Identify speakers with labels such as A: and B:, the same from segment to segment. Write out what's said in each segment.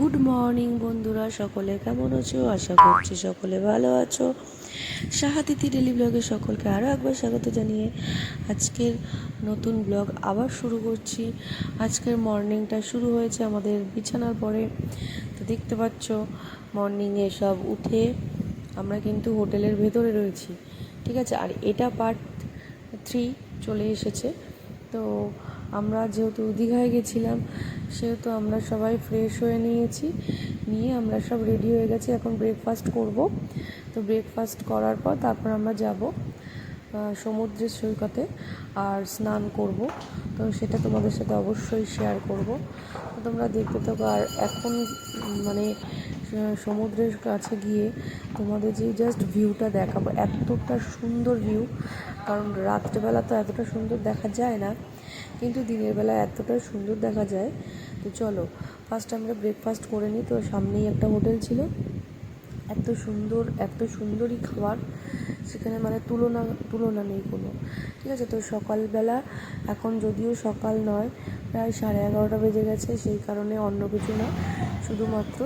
A: Good morning বন্ধুরা, সকলে কেমন আছো? আশা করছি সকলে ভালো আছো। সাহাতিথি ডেলি ব্লগে সকলকে আরও একবার স্বাগত জানিয়ে আজকের নতুন ব্লগ আবার শুরু করছি। আজকের মর্নিংটা শুরু হয়েছে আমাদের বিছানার পরে। তো দেখতে পাচ্ছ মর্নিংয়ে সব উঠে আমরা কিন্তু হোটেলের ভেতরে রয়েছি, ঠিক আছে। আর এটা পার্ট 3 চলে এসেছে। তো আমরা যেহেতু দীঘায় গেছিলাম সেহেতু আমরা সবাই ফ্রেশ হয়ে নিয়ে আমরা সব রেডি হয়ে গেছি। এখন ব্রেকফাস্ট করব। তো ব্রেকফাস্ট করার পর তারপর আমরা যাব সমুদ্রের সৈকতে আর স্নান করব। তো সেটা তোমাদের সাথে অবশ্যই শেয়ার করব। তো তোমরা দেখতে থাকো। আর এখন মানে সমুদ্রের কাছে গিয়ে তোমাদের যে জাস্ট ভিউটা দেখাবো, এতটা সুন্দর ভিউ। কারণ রাত্রেবেলা তো এতটা সুন্দর দেখা যায় না, কিন্তু দিনের বেলা এতটা সুন্দর দেখা যায়। তো চলো ফার্স্ট আমরা ব্রেকফাস্ট করে নিই। তো সামনেই একটা হোটেল ছিল, এত সুন্দরই খাবার সেখানে, মানে তুলনা নেই কোনো, ঠিক আছে। তো সকালবেলা, এখন যদিও সকাল নয়, প্রায় 11:30 বেজে গেছে, সেই কারণে অন্য কিছু না, শুধুমাত্র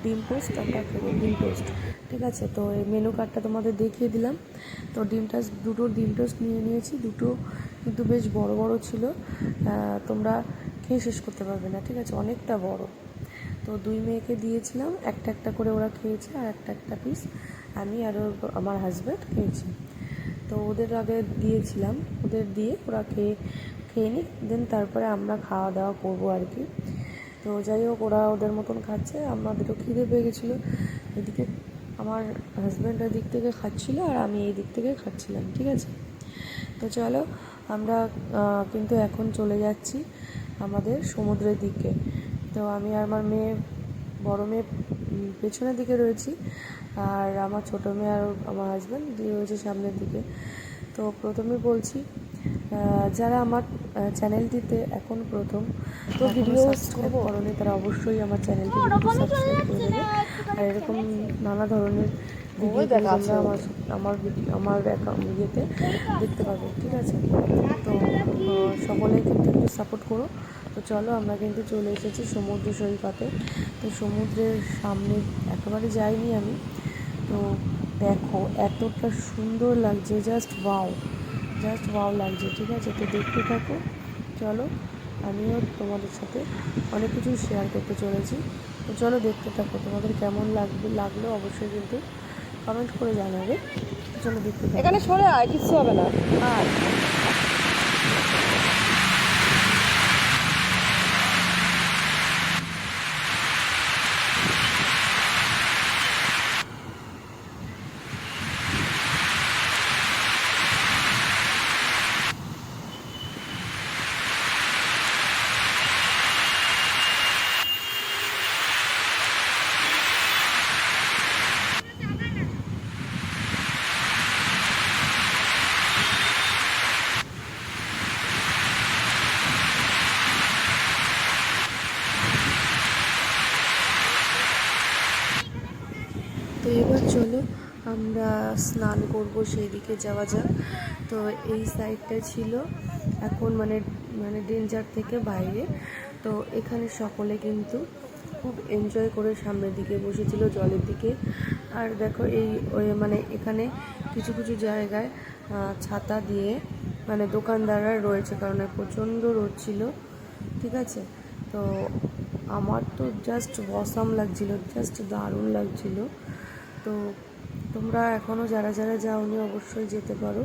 A: ডিম টোস্ট আমরা খাবো, ডিম টোস্ট, ঠিক আছে। তো এই মেনু কার্ডটা তোমাদের দেখিয়ে দিলাম। তো দুটো ডিম টোস্ট নিয়েছি, দুটো কিন্তু বেশ বড় বড় ছিল, তোমরা খেয়ে শেষ করতে পারবে না, ঠিক আছে, অনেকটা বড়। তো দুই মেয়েকে দিয়েছিলাম, একটা একটা করে ওরা খেয়েছে, আর একটা পিস আমি আর আমার হাজব্যান্ড খেয়েছি। তো ওদের আগে দিয়েছিলাম, ওদের দিয়ে ওরা খেয়ে নিই, দেন তারপরে আমরা খাওয়া দাওয়া করবো আর কি। তো যাই হোক, ওরা ওদের মতন খাচ্ছে, আমাদেরও খিদে পেয়ে গেছিলো। এদিকে আমার হাজব্যান্ড দিক থেকে খাচ্ছিলো আর আমি এই দিক থেকে খাচ্ছিলাম, ঠিক আছে। তো চলো আমরা কিন্তু এখন চলে যাচ্ছি আমাদের সমুদ্রের দিকে। তো আমি আর আমার বড় মেয়ে পেছনের দিকে রয়েছি, আর আমার ছোটো মেয়ে আর আমার হাজব্যান্ড দিয়ে রয়েছে সামনের দিকে। তো প্রথমে বলছি, যারা আমার চ্যানেলটিতে এখন প্রথম ভিডিও সাবস্ক্রাইব করোনি, তারা অবশ্যই আমার চ্যানেলটি সাবস্ক্রাইব করে দেবে। আর এরকম নানা ধরনের ভিডিও তোমরা আমার ইয়েতে দেখতে পাবে, ঠিক আছে। তো সকলেই কিন্তু একটু সাপোর্ট করো। তো চলো আমরা কিন্তু চলে এসেছি সমুদ্র সৈকতে। তো সমুদ্রের সামনে একেবারে যাইনি আমি। তো দেখো এতটা সুন্দর লাগছে, জাস্ট ওয়াও লাগছে, ঠিক আছে। তো দেখতে থাকো, চলো আমিও তোমাদের সাথে অনেক কিছু শেয়ার করতে চলেছি। তো চলো দেখতে থাকো, তোমাদের কেমন লাগলো অবশ্যই কিন্তু কমেন্ট করে জানাবে। চলো দেখতে থাকো।
B: এখানে সরে আয়, কিচ্ছু হবে না। আর
A: তো এবার চলো আমরা স্নান করব, সেই দিকে যাওয়া যাক। তো এই সাইডটা ছিল এখন মানে ডেঞ্জার থেকে বাইরে। তো এখানে সকলে কিন্তু খুব এনজয় করে সামনের দিকে বসেছিল, জলের দিকে। আর দেখো মানে এখানে কিছু কিছু জায়গায় ছাতা দিয়ে মানে দোকানদাররা রয়েছে, কারণ প্রচণ্ড রোদ ছিল, ঠিক আছে। তো আমার তো জাস্ট অসাম লাগছিল, জাস্ট দারুণ লাগছিল। তো তোমরা এখনও যারা যাওনি অবশ্যই যেতে পারো,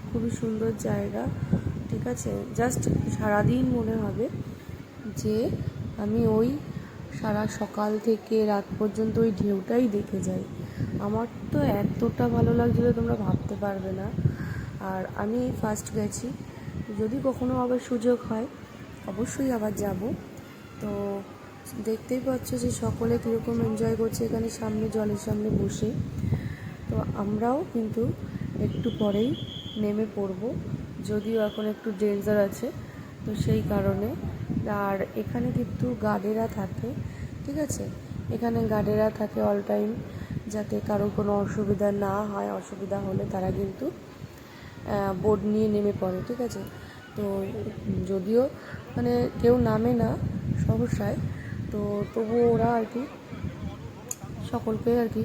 A: খুবই সুন্দর জায়গা, ঠিক আছে। জাস্ট সারাদিন মনে হবে যে আমি ওই সারা সকাল থেকে রাত পর্যন্ত ওই ঢেউটাই দেখে যাই। আমার তো এতটা ভালো লাগছিলো তোমরা ভাবতে পারবে না। আর আমি ফার্স্ট গেছি, যদি কখনো আবার সুযোগ হয় অবশ্যই আবার যাব। তো দেখতেই পাচ্ছ যে সকলে কীরকম এনজয় করছে এখানে সামনে, জলের সামনে বসে। তো আমরাও কিন্তু একটু পরেই নেমে পড়ব, যদিও এখন একটু ডেঞ্জার আছে, তো সেই কারণে। আর এখানে কিন্তু গার্ডেরা থাকে, ঠিক আছে, এখানে গার্ডেরা থাকে অল টাইম, যাতে কারো কোনো অসুবিধা না হয়। অসুবিধা হলে তারা কিন্তু বোট নিয়ে নেমে পড়ে, ঠিক আছে। তো যদিও মানে কেউ নামে না সহসায়, তো তবুও ওরা আর কি সকলকে আর কি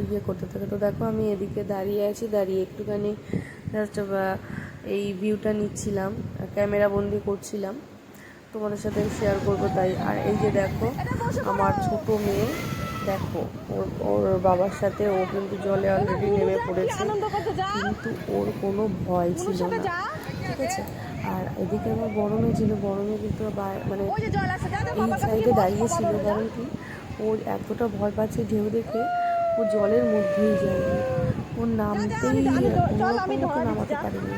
A: ইয়ে করতে থাকে। তো দেখো আমি এদিকে দাঁড়িয়ে আছি, দাঁড়িয়ে একটুখানি জাস্ট এই ভিউটা নিচ্ছিলাম, ক্যামেরা বন্দি করছিলাম, তোমাদের সাথে শেয়ার করবো তাই। আর এই যে দেখো আমার ছোট মেয়ে, দেখো ওর ওর বাবার সাথে ও কিন্তু জলে অলরেডি নেমে পড়েছে, কিন্তু ওর কোনো ভয় ছিল না, ঠিক আছে। আর এদিকে আমার বড় মেয়ে ছিল, বড় মেয়ে কিন্তু মানে এই সাইডে দাঁড়িয়েছিল, কারণ কি ওর এতটা ভয় পাচ্ছে ঢেউ দেখে, ও জলের মধ্যেই যায়নি, ওর নামতেই ওকে নামাতে পারেনি,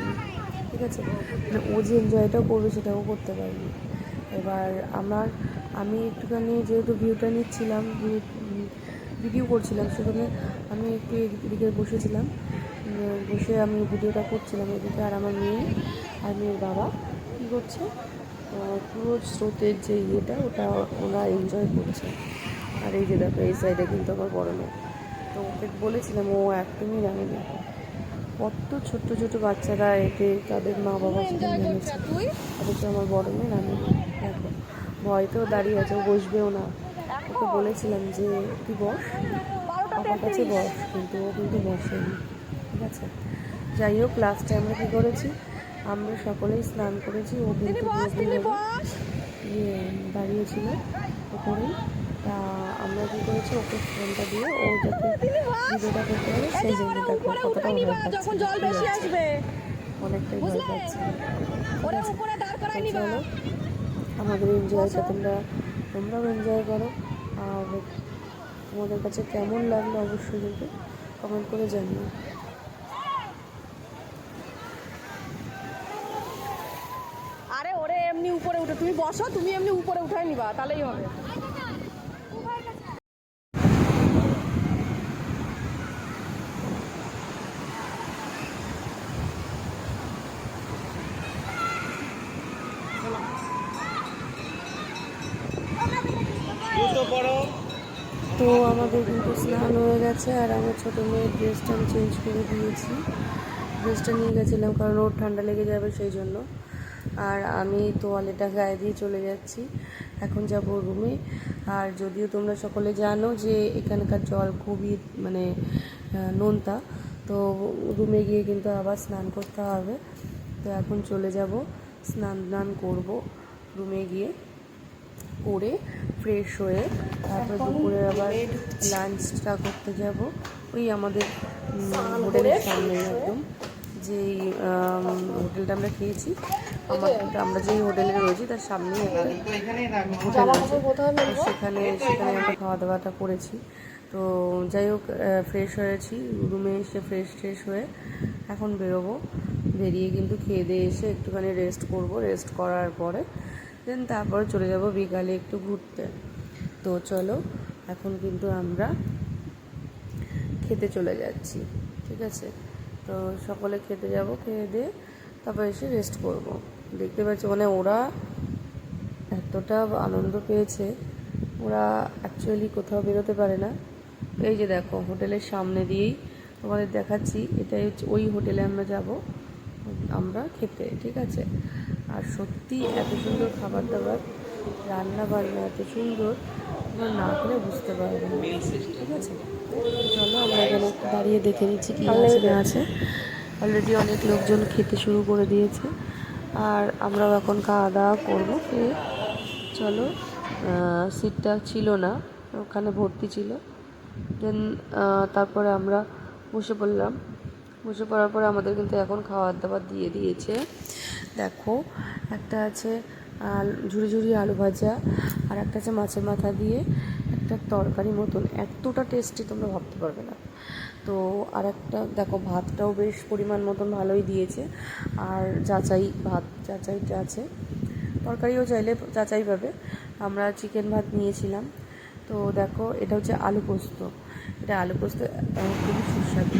A: ঠিক আছে। মানে ও যে এনজয়টা করবে সেটাও করতে পারিনি। এবার আমি একটুখানি যেহেতু ভিউটা নিচ্ছিলাম, ভিডিও করছিলাম, সেখানে আমি একটু এদিকে বসেছিলাম, বসে আমি ভিডিওটা করছিলাম এদিকে। আর আমার মেয়ে আর মেয়ের বাবা কী করছে, পুরো স্রোতের যে ইয়েটা ওটা ওরা এনজয় করছে। আর এই যে দেখো এই সাইডে কিন্তু আমার বড় মেয়ে, তো ওকে বলেছিলাম ও একদমই নামেনি। কত ছোট্ট ছোটো বাচ্চারা এতে তাদের মা বাবা সাথে নেমেছে, অথচ আমার বড় মেয়ে নামেনি। দেখো ভয়তেও দাঁড়িয়ে আছে, ও বসবেও না। ওকে বলেছিলাম যে তুই বস, আমার কাছে বস, কিন্তু ও কিন্তু বসেনি, ঠিক আছে। যাই হোক, লাস্টে আমরা কী করেছি, আমরা সকলেই স্নান করেছি, ও কিন্তু দাঁড়িয়েছিল ওপরেই। তা আমরা কী করেছি, ওকে ফোনটা দিয়ে ও যাতে ভিডিওটা করতে পারে সেই জন্য দেখো কতটা ভয় পাচ্ছে, অনেকটাই ভয় পাচ্ছে। চলো আমাদের এনজয়টা তোমরাও এনজয় করো। আর তোমাদের কাছে কেমন লাগলো অবশ্যই কিন্তু কমেন্ট করে জানিও।
B: আরে ওরে এমনি উপরে উঠে তুমি বসো, তুমি এমনি উপরে উঠাই নিবা, তাহলেই হবে।
A: তো আমাদের কিন্তু স্নান হয়ে গেছে, আর আমার ছোটো মেয়ের ড্রেসটা আমি চেঞ্জ করে দিয়েছি। ড্রেসটা নিয়ে গেছিলাম কারণ ওর ঠান্ডা লেগে যাবে সেই জন্য। আর আমি তোয়ালেটা গায়ে দিয়ে চলে যাচ্ছি, এখন যাব রুমে। আর যদিও তোমরা সকলে জানো যে এখানকার জল খুবই মানে নোনতা, তো রুমে গিয়ে কিন্তু আবার স্নান করতে হবে। তো এখন চলে যাব, স্নান করব রুমে গিয়ে, করে ফ্রেশ হয়ে তারপর দুপুরে আবার লাঞ্চটা করতে যাব ওই আমাদের হোটেলের সামনে, একদম যেই হোটেলটা আমরা খেয়েছি, আমরা যেই হোটেলে রয়েছি তার সামনেই একটা হোটেল আছে, সেখানে আমরা খাওয়া দাওয়াটা করেছি। তো যাই হোক, ফ্রেশ হয়েছি, রুমে এসে ফ্রেশ হয়ে এখন বেরোবো। বেরিয়ে কিন্তু খেয়ে দিয়ে এসে একটুখানি রেস্ট করব, রেস্ট করার পরে দেন তারপরে চলে যাব বিকালে একটু ঘুরতে। তো চলো এখন কিন্তু আমরা খেতে চলে যাচ্ছি, ঠিক আছে। তো সকলে খেতে যাব, খেয়ে দিয়ে তারপর এসে রেস্ট করব। দেখতে পাচ্ছি মানে ওরা এতটা আনন্দ পেয়েছে, ওরা অ্যাকচুয়ালি কোথাও বেরোতে পারে না। এই যে দেখো হোটেলের সামনে দিয়েই তোমাদের দেখাচ্ছি, এটাই হচ্ছে ওই হোটেলে আমরা যাব আমরা খেতে, ঠিক আছে। আর সত্যি এত সুন্দর খাবার দাবার, রান্না বান্না এত সুন্দর, তোমরা না করে বুঝতে পারবে না, ঠিক আছে। চলো আমরা এখানে একটু দাঁড়িয়ে দেখে নিচ্ছি কী আছে না আছে। অলরেডি অনেক লোকজন খেতে শুরু করে দিয়েছে, আর আমরাও এখন খাওয়া দাওয়া করবো। চলো, সিটটা ছিল না, ওখানে ভর্তি ছিল। দেন তারপরে আমরা বসে পড়লাম, বসে পড়ার পরে আমাদের কিন্তু এখন খাবার দাবার দিয়ে দিয়েছে। দেখো একটা আছে ঝুড়ি ঝুড়ি আলু ভাজা, আর একটা আছে মাছের মাথা দিয়ে একটা তরকারি মতন, এতটা টেস্টি তোমরা ভাবতে পারবে না। তো আর একটা দেখো ভাতটাও বেশ পরিমাণ মতন ভালোই দিয়েছে, আর যাচাইটা আছে, তরকারিও চাইলে যাচাই পাবে। আমরা চিকেন ভাত নিয়েছিলাম। তো দেখো এটা হচ্ছে আলু পোস্ত, এটা আলু পোস্ত খুবই সুস্বাদু।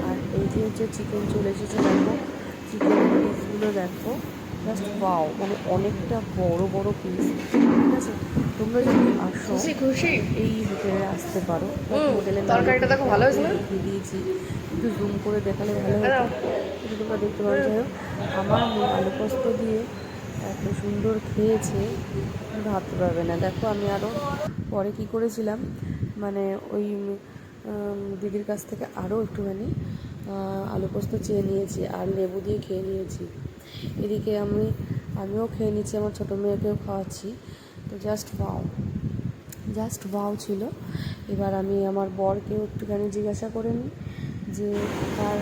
A: আর এই যে হচ্ছে চিকেন চলে এসেছে, দেখো চিকেনের পিসগুলো দেখো, জাস্ট ওয়াও, মানে অনেকটা বড় বড় পিস, ঠিক আছে। তোমরা যদি আসো এই হোটেলে আসতে পারো, হোটেলের তরকারিটা দেখো ভালো হয়েছে না, দিয়ে দিয়েছি, একটু জুম করে দেখালে ভালো হতো, কিন্তু তোমরা দেখতে পারো। যাই হোক, আমার আলু পোস্ত দিয়ে এত সুন্দর খেয়েছে ভাবতে পারবে না। দেখো আমি আরও পরে কি করেছিলাম, মানে ওই দিদির কাছ থেকে আরও একটুখানি আলু পোস্ত চেয়ে নিয়েছি আর লেবু দিয়ে খেয়ে নিয়েছি। এদিকে আমিও খেয়ে নিচ্ছি, আমার ছোটো মেয়েকেও খাওয়াচ্ছি। তো জাস্ট ওয়াও ছিল। এবার আমি আমার বরকেও একটুখানি জিজ্ঞাসা করে নিই যে তার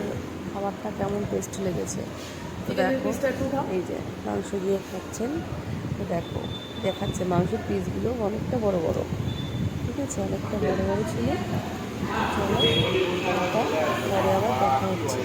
A: খাবারটা কেমন টেস্ট লেগেছে। তো দেখো এই যে মাংস দিয়ে খাচ্ছেন, তো দেখো দেখাচ্ছে মাংসের পিসগুলো অনেকটা বড় বড়, ঠিক আছে, অনেকটা বড় বড় ছিল। চলো পরে আবার দেখা হচ্ছে।